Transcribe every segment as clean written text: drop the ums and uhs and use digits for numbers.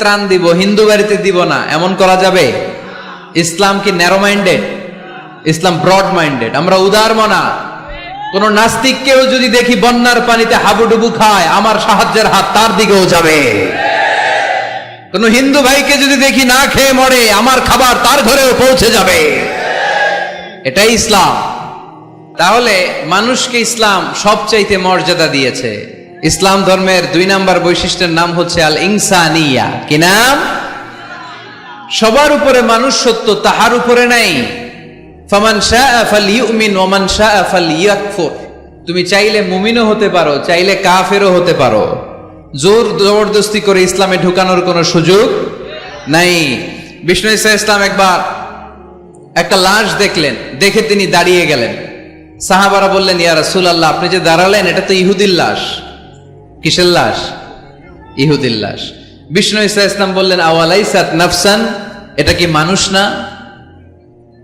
ত্রাণ দিব, হিন্দু বাড়িতে দিব না, এমন করা যাবে? ইসলাম কি ন্যারো মাইন্ডেড? ইসলাম ব্রড মাইন্ডেড। আমরা উদার মনা। কোন নাস্তিককেও যদি দেখি বন্যার পানিতে হাবুডুবু খায়, আমার সাহায্যের হাত তার দিকেও যাবে। কোন হিন্দু ভাইকে যদি দেখি না খেয়ে মরে, আমার খাবার তার ঘরেও পৌঁছে যাবে। এটাই ইসলাম। তাহলে মানুষকে ইসলাম সবচাইতে মর্যাদা দিয়েছে। ইসলাম ধর্মের 2 নাম্বার বৈশিষ্ট্যের নাম হচ্ছে আল ইনসানিয়া। কি নাম? সবার উপরে মানুষ সত্য, তাহার উপরে নাই। ফামান শাআ ফালইউমিন ওয়া মান শাআ ফালইয়াকফুর। তুমি চাইলে মুমিনও হতে পারো, চাইলে কাফেরও হতে পারো। জোর জবরদস্তি করে ইসলামে ঢুকানোর কোনো সুযোগ নাই। বিষ্ণু ঈসা ইসলাম একবার একটা লাশ দেখলেন, দেখে তিনি দাঁড়িয়ে গেলেন। সাহাবারা বললেন, ইয়া রাসূলুল্লাহ, আপনি যে দাঁড়ালেন, এটা তো ইহুদির লাশ। কিসের লাশ? ইহুদির লাশ। বিষ্ণু ঈসা ইসলাম বললেন, আওয়ালাইসাত নাফসান, এটা কি মানুষ না?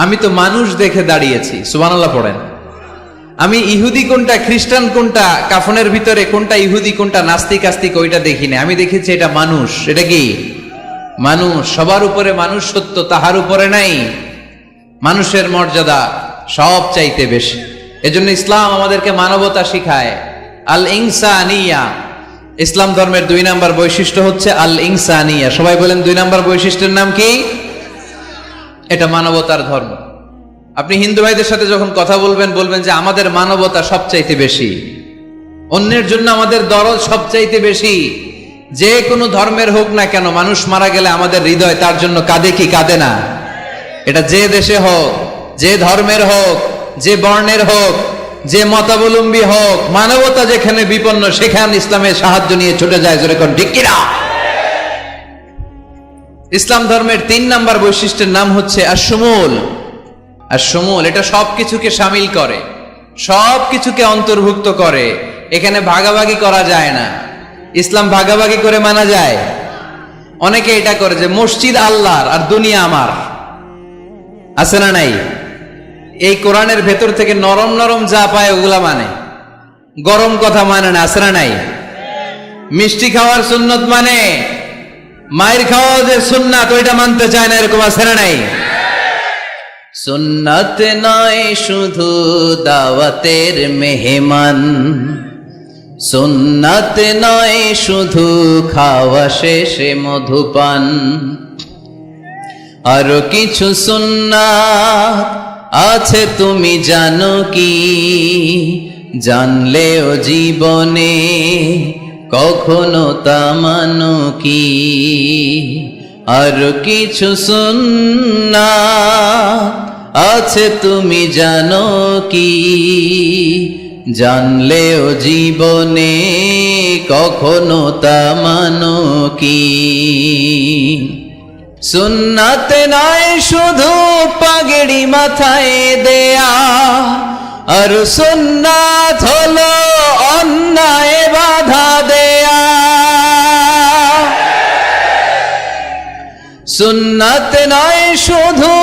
আমি তো মানুষ দেখে দাঁড়িয়েছি। সুবহানাল্লাহ পড়েন। আমি ইহুদি কোনটা, খ্রিস্টান কোনটা, কাফনের ভিতরে কোনটা ইহুদি কোনটা নাস্তিক আস্তিক ওইটা দেখিনি। আমি দেখেছি এটা মানুষ। এটা কি মানুষ? সবার উপরে মানুষ সত্য, তাহার উপরে নাই। মানুষের মর্যাদা সব চাইতে বেশি। এজন্য ইসলাম আমাদেরকে মানবতা শিখায়। আল ইনসানিয়া। ইসলাম ধর্মের 2 নাম্বার বৈশিষ্ট্য হচ্ছে আল ইনসানিয়া। সবাই বলেন 2 নাম্বার বৈশিষ্ট্যের নাম কি? এটা মানবতার ধর্ম। আপনি হিন্দু ভাইদের সাথে যখন কথা বলবেন, বলবেন যে আমাদের মানবতা সবচাইতে বেশি, অন্যের জন্য আমাদের দরদ সবচাইতে বেশি। যে কোনো ধর্মের হোক না কেন, মানুষ মারা গেলে আমাদের হৃদয় তার জন্য কাঁদে কি কাঁদে না? এটা যে দেশে হোক, যে ধর্মের হোক, যে বর্ণের হোক, যে মতাবলম্বী হোক, মানবতা যেখানে বিপন্ন সেখানে ইসলামের সাহায্য নিয়ে ছুটে যায়। জোরে কোন ঠিক কিনা? ইসলাম ধর্মের 3 নাম্বার বৈশিষ্ট্যের নাম হচ্ছে আশ-শুমুল। আশ-শুমুল, এটা সবকিছুকে শামিল করে, সবকিছুকে অন্তর্ভুক্ত করে। এখানে ভাগাভাগি করা যায় না। ইসলাম ভাগাভাগি করে মানা যায়? অনেকে এটা করে যে মসজিদ আল্লাহর আর দুনিয়া আমার। আছে না নাই? এই কোরআনের ভেতর থেকে নরম নরম যা পায় ওগুলা মানে, গরম কথা মানে না। আছে না নাই? মিষ্টি খাওয়ার সুন্নত মানে, মায়ের খাওয়া যে সুন্নাত ওইটা মানতে চায় না, এরকম আছে না নাই? সুন্নাত নয় শুধু দাওয়াতের মেহমান, সুন্নাত নয় শুধু খাওয়া শেষে মধুপান, আরো কিছু সুন্নাত আছে তুমি জানো কি? জানলেও জীবনে কখনো তা মানো কি? আর কিছু সুন্নাত আছে তুমি জানো কি? জানলেও জীবনে কখনো তা মানো কি? সুন্নাত নয় শুধু পাগড়ি মাথায় দেয়া, আর সুন্নাত হলো অন্যায় বাধা দেয়া। সুন্নাত নয় শুধু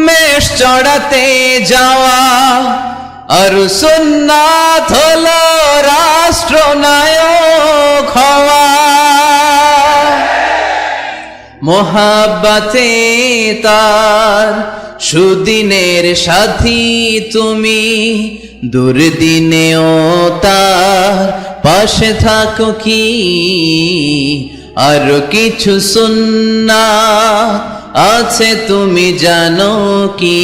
মেষ চড়াতে যাওয়া, আর সুন্নাত হলো রাষ্ট্রনায়ক হওয়া। মোহাব্বতে তার সুদিনের সাথী তুমি, দুর্দিনেও তার পাশে থাকো কি? আর কিছু সুন্নাত আছে তুমি জানো কি?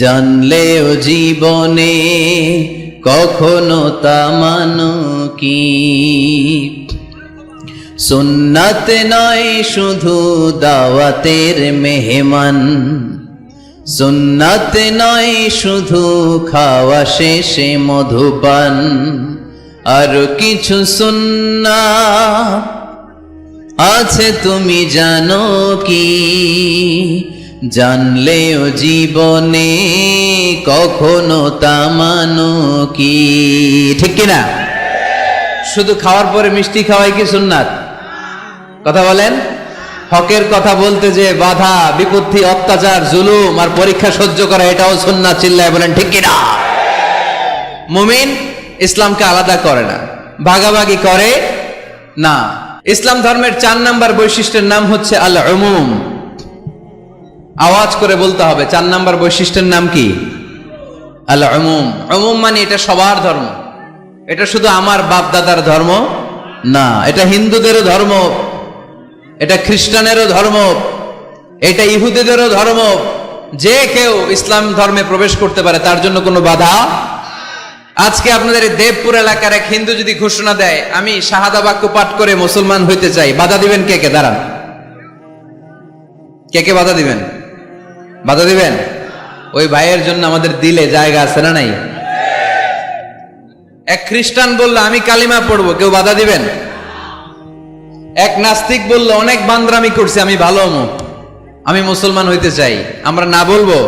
জানলেও জীবনে কখনো তা মানো কি? সুন্নাত নয় শুধু দাওয়াতের মেহমান, সুন্নাত নয় শুধু খাওয়া শেষে মধুপান, আর কিছু সুন্নাত আছে তুমি জানো কি? জানলেও জীবনে কখনো তা মানো কি? ঠিক কিনা? শুধু খাওয়ার পরে মিষ্টি খাওয়াই কি সুন্নাত? কথা বলেন। হকের কথা বলতে যে বাধা বিপত্তি, অত্যাচার, জুলুম আর পরীক্ষা সহ্য করা, এটাও সুন্নাত। চিল্লায় বলেন ঠিক কিনা? মুমিন ইসলামকে আলাদা করে না, ভাগাভাগি করে না। ইসলাম ধর্মের 4 নাম্বার বৈশিষ্ট্যের নাম হচ্ছে আল উমুম। আওয়াজ করে বলতে হবে, 4 নাম্বার বৈশিষ্ট্যের নাম কি? আল উমুম। উমুম মানে এটা সবার ধর্ম, এটা শুধু আমার বাপ দাদার ধর্ম না, এটা হিন্দুদেরও ধর্ম, এটা খ্রিস্টানেরও ধর্ম, এটা ইহুদিদেরও ধর্ম। যে কেউ ইসলাম ধর্মে প্রবেশ করতে পারে, তার জন্য কোনো বাধা। আজকে আপনাদের দেবপুর এলাকার এক হিন্দু যদি ঘোষণা দেয় আমি শাহাদা বাক্য পাঠ করে মুসলমান হইতে চাই, বাধা দিবেন কে কে? দাঁড়ান, কে কে বাধা দিবেন? বাধা দিবেন? ওই ভাইয়ের জন্য আমাদের দিলে জায়গা আছে না নাই? এক খ্রিস্টান বললো আমি কালিমা পড়বো, কেউ বাধা দিবেন? এক নাস্তিক বললো অনেক বান্দরামি করছে, আমি ভালো মুখ, আমি মুসলমান হইতে চাই, আমরা না বলবো?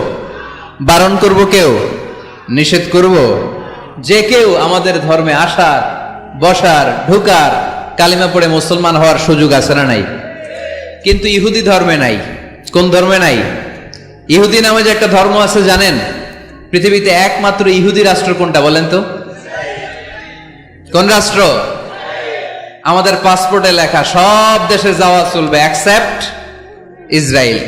বারণ করব কেউ? নিষেধ করব? যে কেউ আমাদের ধর্মে আসার, বসার, ঢুকার, কালিমা পড়ে মুসলমান হওয়ার সুযোগ আছে না নাই? কিন্তু ইহুদি ধর্মে নাই। কোন ধর্মে নাই? ইহুদি নামে যে একটা ধর্ম আছে জানেন? পৃথিবীতে একমাত্র ইহুদি রাষ্ট্র কোনটা বলেন তো? কোন রাষ্ট্র? আমাদের পাসপোর্টে লেখা সব দেশে যাওয়া চলবে এক্সেপ্ট ইসরায়েল।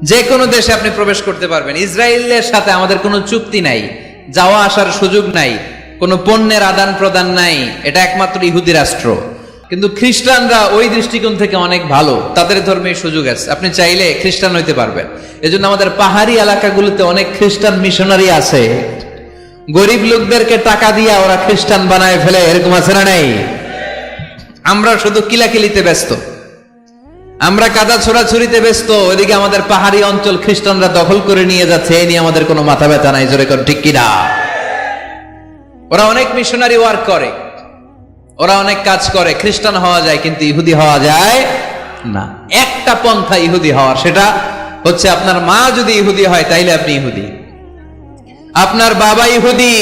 যে কোনো দেশে আপনি প্রবেশ করতে পারবেন। ইসরায়েলের সাথে আমাদের কোনো চুক্তি নাই, যাওয়া আসার সুযোগ নাই, কোনো পণ্যের আদান প্রদান নাই, এটা একমাত্র ইহুদি রাষ্ট্র। কিন্তু খ্রিস্টানরা ওই দৃষ্টিকোণ থেকে অনেক ভালো, তাদের ধর্মে সুযোগ আছে, আপনি চাইলে খ্রিস্টান হইতে পারবেন। এজন্য আমাদের পাহাড়ি এলাকাগুলোতে অনেক খ্রিস্টান মিশনারি আছে, গরিব লোকদেরকে টাকা দিয়ে ওরা খ্রিস্টান বানায় ফেলে, এরকম আছে না নাই? আমরা শুধু কিলাকিলিতে ব্যস্ত, আমরা কাদা ছোড়াছুরিতে ব্যস্ত, ওইদিকে আমাদের পাহাড়ি অঞ্চল খ্রিস্টানরা দখল করে নিয়ে যাচ্ছে, এই নিয়ে আমাদের কোনো মাথা ব্যথা নাই। জোরে কর ঠিক কিনা? ওরা অনেক মিশনারি ওয়ার্ক করে, ওরা অনেক কাজ করে, খ্রিস্টান হওয়া যায় কিন্তু ইহুদি হওয়া যায় না। একটা পন্থা ইহুদি হওয়ার, সেটা হচ্ছে আপনার মা যদি ইহুদি হয় তাইলে আপনি ইহুদি, আপনার বাবা ইহুদি,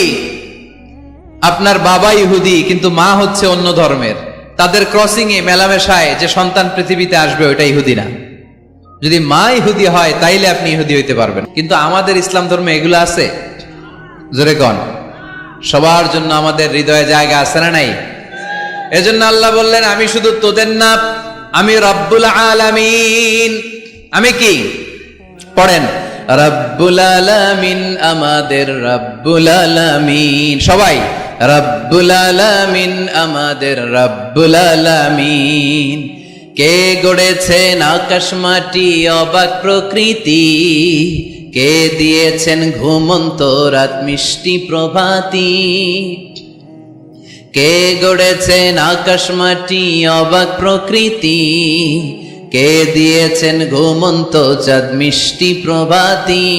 আপনার বাবা ইহুদি কিন্তু মা হচ্ছে অন্য ধর্মের, তাদের ক্রসিং এ মেলামেশায় যে সন্তান পৃথিবীতে আসবে ওটা ইহুদি না। যদি মা ইহুদি হয় তাইলে আপনি ইহুদি হইতে পারবেন। কিন্তু আমাদের ইসলাম ধর্মে এগুলো আছে? জোরে কন। সবার জন্য আমাদের হৃদয়ে জায়গা আছে না নাই? এজন্য আল্লাহ বললেন আমি শুধু তোদের না, আমি রব্বুল আলামিন। আমি কি? পড়েন, রব্বুল আলামিন, আমাদের রব্বুল আলামিন। সবাই রব্বুল আলামিন, আমাদের রব্বুল আলামিন। কে গড়েছেন আকাশ মাটি অবাক প্রকৃতি, কে দিয়েছেন ঘুমন্ত রাত মিষ্টি প্রভাতী। কে গড়েছেন আকাশ মাটি অবাক প্রকৃতি, কে দিয়েছেন ঘুমন্ত চাঁদ মিষ্টি প্রভাতী।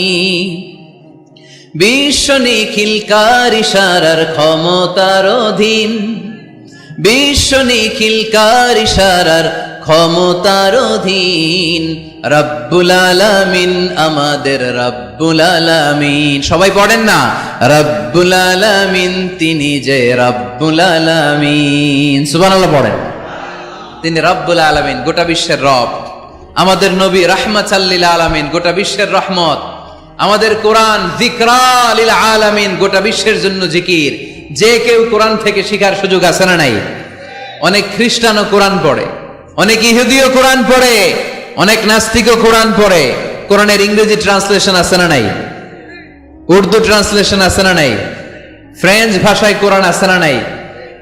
বিশ্ব নিখিলকার ইশারার ক্ষমতার অধীন, বিশ্ব নিখিলকার ইশারার ক্ষমতার অধীন। রব্বুল আলামিন, আমাদের রব্বুল আলামিন। সবাই পড়েন না, রব্বুল আলামিন, তিনি যে রব্বুল আলামিন। সুবহানাল্লাহ পড়েন। তিনি রব্বুল আলামিন, গোটা বিশ্বের রব। আমাদের নবী রাহমাতাল লিল আলামিন, গোটা বিশ্বের রহমত। আমাদের কোরআন যিকরা লিল আলামিন, গোটা বিশ্বের জন্য জিকির। যে কেউ কোরআন থেকে শিখার সুযোগ আছে না নাই? অনেক খ্রিস্টানও কোরআন পড়ে, অনেক ইহুদিও কোরআন পড়ে, অনেক নাস্তিকও কোরআন পড়ে। কোরআনের ইংরেজি ট্রান্সলেশন আছে না নাই? উর্দু ট্রান্সলেশন আছে না নাই? ফ্রেঞ্চ ভাষায় কোরআন আছে না নাই?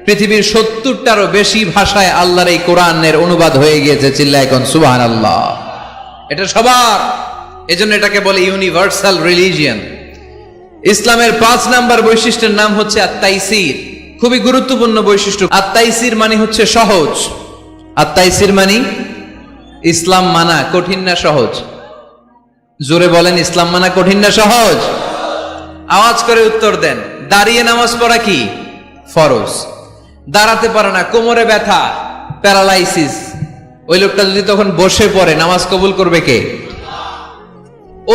পৃথিবীর 70টারও বেশি ভাষায় আল্লাহর এই কোরআনের অনুবাদ হয়ে গিয়েছে। চিল্লায় এখন সুবহানাল্লাহ। এটা সবার, এজন্য এটাকে বলে ইউনিভার্সাল রিলিজিয়ন। ইসলামের 5 নাম্বার বৈশিষ্ট্যের নাম হচ্ছে আত-তাইসির। খুবই গুরুত্বপূর্ণ বৈশিষ্ট্য। আত-তাইসির মানে হচ্ছে সহজ। আত-তাইসির মানে ইসলাম মানা কঠিন না সহজ? জোরে বলেন, ইসলাম মানা কঠিন না সহজ? আওয়াজ করে উত্তর দেন। দাঁড়িয়ে নামাজ পড়া কি ফরজ? দাঁড়াতে পারে না, কোমরে ব্যথা, প্যারালাইসিস, ওই লোকটা যদি তখন বসে পড়ে নামাজ কবুল করবে কে?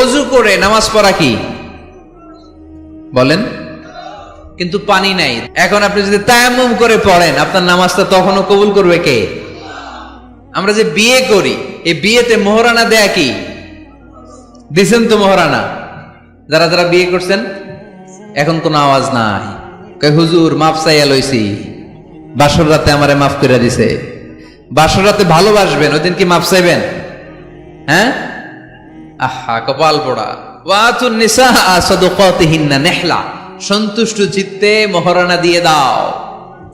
অজু করে নামাজ পড়া কি বলেন? কিন্তু পানি নাই। এখন আপনি যদি তায়াম্মুম করে পড়েন আপনার নামাজটা তখনও কবুল করবে কে? আমরা যে বিয়ে করি, এই বিয়েতে মোহরানা দেয়া কি? দিছেন তো মোহরানা? যারা যারা বিয়ে করছেন এখন কোনো আওয়াজ নাই। কই হুজুর মাফ চাইয়া লইছি, বাসর রাতে আমারে মাফ করে দিছে, বাসরাতে ভালোবাসবেন, ওই দিন কি মাপ চাইবেন? হ্যাঁ, আহা কপাল পোড়া। ওয়াতুন নিসা সাদাকাতিহিন্না নিহলা, সন্তুষ্ট চিত্তে মোহরানা দিয়ে দাও,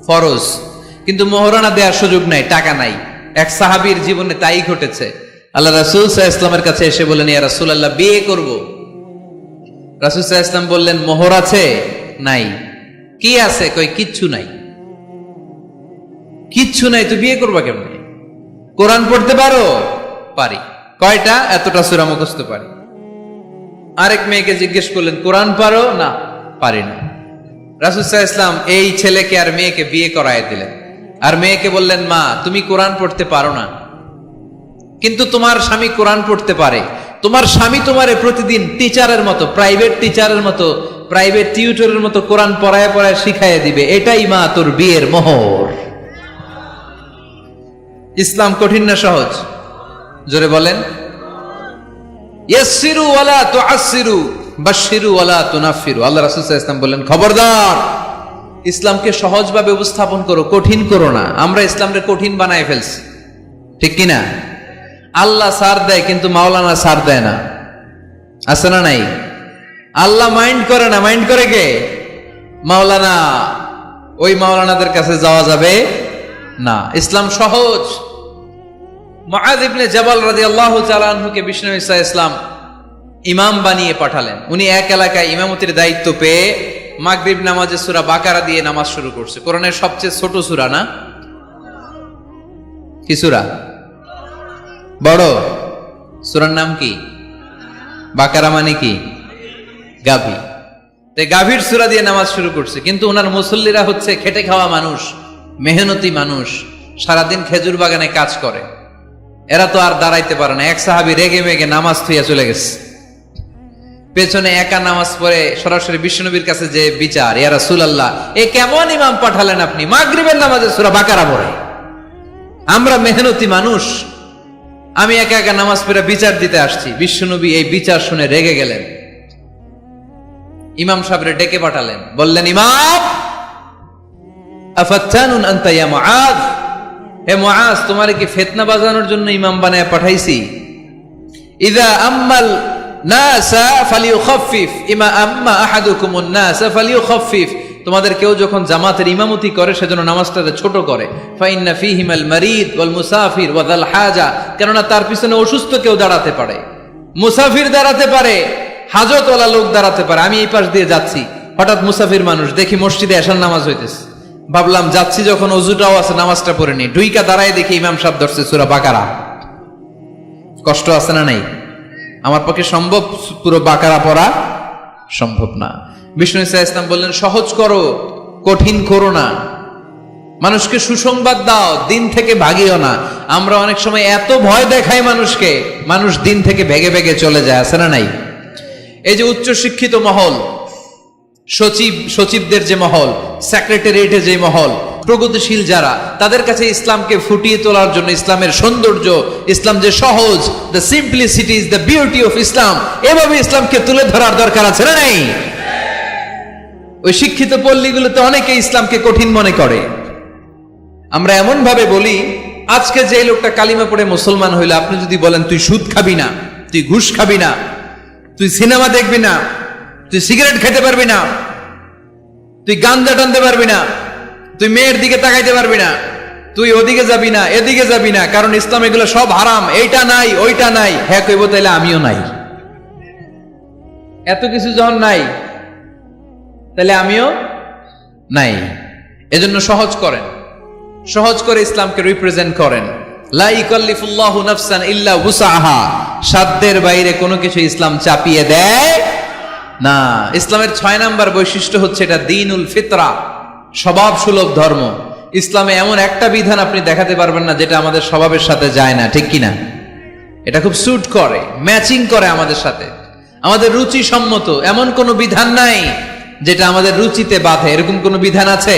ফরজ। কিন্তু মোহরানা দেওয়ার সুযোগ নাই, টাকা নাই। এক সাহাবীর জীবনে তাই ঘটেছে। আল্লাহ রাসূল সাল্লাল্লাহু আলাইহি ওয়াসাল্লামের কাছে এসে বললেন, ইয়া রাসূলুল্লাহ, বিয়ে করব। রাসূল সাল্লাল্লাহু আলাইহি ওয়াসাল্লাম বললেন, মোহর আছে? নাই। কি আছে? কই কিচ্ছু নাই। কিচ্ছু নাই তো বিয়ে করবা কেমনে? কোরআন পড়তে পারো? পারি। কয়টা? এতটা সূরা মুখস্থ পারি। আরেক মেয়েকে জিজ্ঞেস করলেন, কোরআন পারো? না, পারি না। রাসূল সাল্লাল্লাহু আলাইহি ওয়াসাল্লাম এই ছেলেকে আর মেয়েকে বিয়ে করায় দিলেন। আর মেয়েকে বললেন, মা তুমি কোরআন পড়তে পারো না, কিন্তু তোমার স্বামী কোরআন পড়তে পারে। তোমার স্বামী তোমারে প্রতিদিন টিচারের মতো, প্রাইভেট টিচারের মতো, প্রাইভেট টিউটরের মতো কোরআন পড়ায় পড়ায় শিখাইয়া দিবে। এটাই মা তোর বিয়ের মোহর। ইসলাম কঠিন না সহজ? জোরে বলেন। ইয়াসসিরু ওয়ালা তুআসসিরু বাশশিরু ওয়ালা তুনাফফিরু। আল্লাহ রাসূল সাল্লাল্লাহু আলাইহি ওয়াসাল্লাম বললেন, খবরদার, ইসলামকে সহজভাবে উপস্থাপন করো, কঠিন করো না। আমরা ইসলামকে কঠিন বানায় ফেলছি, ঠিক কি না? আল্লাহ সার দেয় কিন্তু মাওলানা সার দেয় না, আছে না নাই? আল্লাহ মাইন্ড করে না, মাইন্ড করে কে? মাওলানা। ওই মাওলানাদের কাছে যাওয়া যাবে না। ইসলাম সহজ। মুআয ইবনে জাবাল রাদিয়াল্লাহু তাআলা আনহুকে বিশ্বনবী সাল্লাল্লাহু আলাইহি ওয়াসাল্লাম ইমাম বানিয়ে পাঠালেন। উনি এক এলাকায় ইমামতির দায়িত্ব পেয়ে মাগরিব নামাজে সূরা বাকারা দিয়ে নামাজ শুরু করছে। কোরআনের সবচেয়ে ছোট সূরা না? কি সূরা? বড় সূরার নাম কি? বাকারা মানে কি? গাভী। তাই গাভীর সূরা দিয়ে নামাজ শুরু করছে। কিন্তু ওনার মুসল্লিরা হচ্ছে খেটে খাওয়া মানুষ, মেহনতি মানুষ, সারাদিন খেজুর বাগানে কাজ করে। এরা তো আর দাঁড়াইতে পারে না। এক সাহাবী রেগে মেগে নামাজ থুইয়া চলে গেছে। পেছনে একা নামাজ পড়ে সরাসরি বিশ্বনবীর কাছে যে বিচার, ইয়া রাসূলুল্লাহ, এ কেমন ইমাম পাঠালেন আপনি, মাগরিবের নামাজে সূরা বাকারা পড়ে? আমরা মেহনতি মানুষ, আমি একা একা নামাজ পড়ে বিচার দিতে আসছি। বিশ্বনবী এই বিচার শুনে রেগে গেলেন। ইমাম সাহেবরে ডেকে পাঠালেন, বললেন, ইমাম, আফাত্তানুন আনতা ইয়া মুআয, হে মুআয, তোমারে কি ফিতনা বাজানোর জন্য ইমাম বানায় পাঠাইছি? ইযা আম্মাল নাসা ফালিয়ুখাফফিফ ইমা আম্মা আহাদুকুমুন নাসা ফালিয়ুখাফফিফ। তোমাদের কেউ যখন জামাতের ইমামতি করে সেজন্য নামাজটাকে ছোট করে। ফাইন্না ফীহিমাল মারিদ ওয়াল মুসাফির ওয়া যাল হাজা, কেননা তার পিছনে অসুস্থ কেউ দাঁড়াতে পারে, মুসাফির দাঁড়াতে পারে, হাজতওয়ালা লোক দাঁড়াতে পারে। আমি এই পাশ দিয়ে যাচ্ছি, হঠাৎ মুসাফির মানুষ দেখি মসজিদে এশার নামাজ হইতেছে। ভাবলাম যাচ্ছি যখন, অজুটাও আছে, নামাজটা পড়ে নি। ডুইকা দাঁড়ায় দেখি ইমাম সাহেব ধরছে সূরা বাকারা। কষ্ট আছে না নাই? আমার পক্ষে সম্ভব পুরো বাকারা পড়া? সম্ভব না। বিষ্ণু ইসা ইসলাম বললেন, সহজ করো, কঠিন করো না। মানুষকে সুসংবাদ দাও, দিন থেকে ভাগিও না। আমরা অনেক সময় এত ভয় দেখাই মানুষকে, মানুষ দিন থেকে ভেগে ভেগে চলে যায়, আছে না নাই? এই যে উচ্চ শিক্ষিত মহল, সচিবদের যে মহল, সেক্রেটারিয়েটে যে মহল, প্রগতিশীল যারা, তাদের কাছে ইসলামকে ফুটিয়ে তোলার জন্য, ইসলামের সৌন্দর্য, ইসলাম যে সহজ, the simplicity is the beauty of Islam, এভাবে ইসলামকে তুলে ধরার দরকার আছে না নাই? ওই শিক্ষিত পল্লীগুলোতে অনেকে ইসলামকে কঠিন মনে করে। আমরা এমন ভাবে বলি, আজকে যে লোকটা কালিমা পড়ে মুসলমান হইলো, আপনি যদি বলেন তুই সুদ খাবি না, তুই ঘুষ খাবি না, তুই সিনেমা দেখবি না, তুই সিগারেট খেতে পারবি না, তুই গাঞ্জা টানতে পারবি না, তুই মেয়ের দিকে তাকাইতে পারবি না, তুই ওদিকে যাবি না, এদিকে যাবি না, কারণ ইসলাম এগুলো সব হারাম, এইটা নাই ওইটা নাই। হ্যাঁ কইব, তাইলে আমিও নাই। এত কিছু যখন নাই, তাহলে আমিও নাই। এজন্য সহজ করেন, সহজ করে ইসলামকে রিপ্রেজেন্ট করেন। লা ইকাল্লিফুল্লাহু নাফসান ইল্লা উসাহা, সাধ্যের বাইরে কোনো কিছু ইসলাম চাপিয়ে দেয় না। ইসলামের 6 নাম্বার বৈশিষ্ট্য হচ্ছে এটা দ্বীনুল ফিতরা, স্বভাব সুলভ ধর্ম। ইসলামে এমন একটা বিধান আপনি দেখাতে পারবেন না যেটা আমাদের স্বভাবের সাথে যায় না, ঠিক কিনা? এটা খুব স্যুট করে, ম্যাচিং করে আমাদের সাথে, আমাদের রুচি সম্মত। এমন কোনো বিধান নাই যেটা আমাদের রুচিতে বাধে, এরকম কোনো বিধান আছে?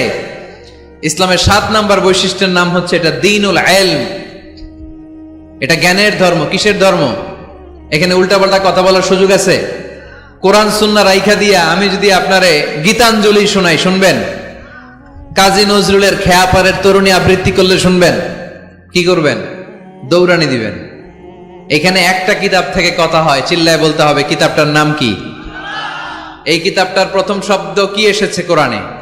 ইসলামের 7 নাম্বার বৈশিষ্ট্যের নাম হচ্ছে এটা দ্বীনুল ইলম, এটা জ্ঞানের ধর্ম। কিসের ধর্ম? এখানে উল্টাপাল্টা কথা বলার সুযোগ আছে? কোরআন সুন্নাহ রাইখা দিয়া আমি যদি আপনারে গীতাঞ্জলি শোনাই, শুনবেন? কাজী নজরুলের খেয়াপাড়ের তরুণী আবৃত্তি করলে শুনবেন? কি করবেন? দৌড়ানি দিবেন। এখানে একটা কিতাব থেকে কথা হয়, চিল্লায় বলতে হবে কিতাবটার নাম কি। এই কিতাবটার প্রথম শব্দ কি এসেছে কোরআনে?